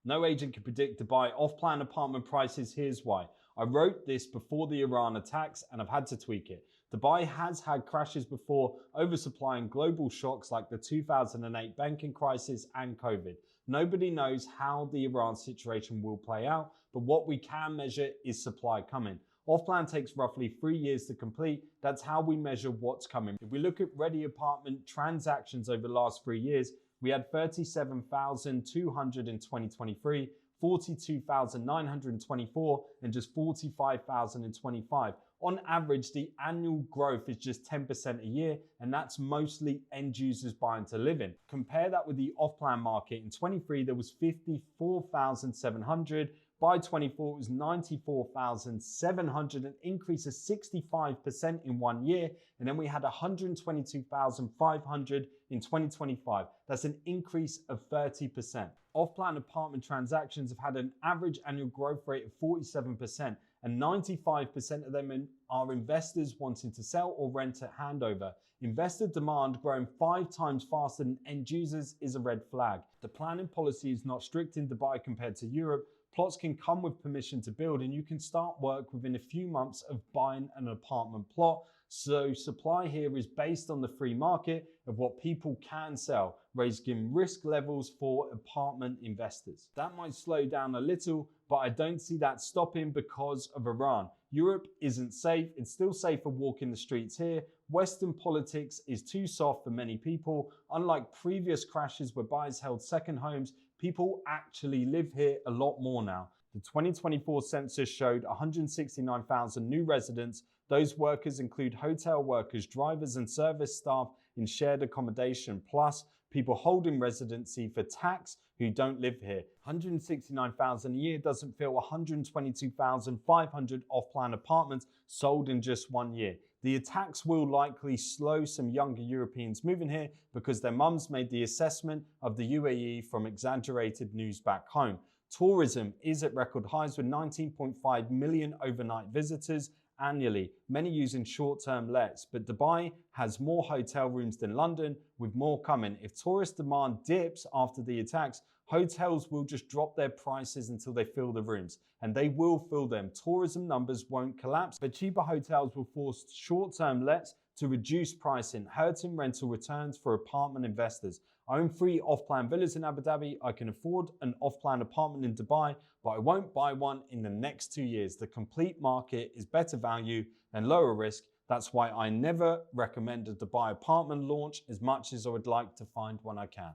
No agent can predict Dubai off-plan apartment prices. Here's why. I wrote this before the Iran attacks and I've had to tweak it. Dubai has had crashes before, oversupply and global shocks like the 2008 banking crisis and COVID. Nobody knows how the Iran situation will play out, but what we can measure is supply coming. Off-plan takes roughly 3 years to complete. That's how we measure what's coming. If we look at ready apartment transactions over the last 3 years, we had 37,200 in 2023, 42,924, and just 45,000 in 25. On average, the annual growth is just 10% a year, and that's mostly end users buying to live in. Compare that with the off-plan market. In 23, there was 54,700. By 24, it was 94,700, an increase of 65% in 1 year. And then we had 122,500 in 2025. That's an increase of 30%. Off-plan apartment transactions have had an average annual growth rate of 47%, and 95% of them are investors wanting to sell or rent at handover. Investor demand growing 5 times faster than end users is a red flag. The planning policy is not strict in Dubai compared to Europe. Plots can come with permission to build, and you can start work within a few months of buying an apartment plot. So supply here is based on the free market of what people can sell, raising risk levels for apartment investors. That might slow down a little, but I don't see that stopping because of Iran. Europe isn't safe. It's still safer walking the streets here. Western politics is too soft for many people. Unlike previous crashes where buyers held second homes, people actually live here a lot more now. The 2024 census showed 169,000 new residents. Those workers include hotel workers, drivers, and service staff in shared accommodation, plus people holding residency for tax who don't live here. 169,000 a year doesn't fill 122,500 off-plan apartments sold in just 1 year. The attacks will likely slow some younger Europeans moving here because their mums made the assessment of the UAE from exaggerated news back home. Tourism is at record highs with 19.5 million overnight visitors annually, many using short-term lets, but Dubai has more hotel rooms than London, with more coming. If tourist demand dips after the attacks, hotels will just drop their prices until they fill the rooms, and they will fill them. Tourism numbers won't collapse, but cheaper hotels will force short-term lets to reduce pricing, hurting rental returns for apartment investors. I own 3 off-plan villas in Abu Dhabi. I can afford an off-plan apartment in Dubai, but I won't buy one in the next 2 years. The complete market is better value and lower risk. That's why I never recommend a Dubai apartment launch as much as I would like to find one I can.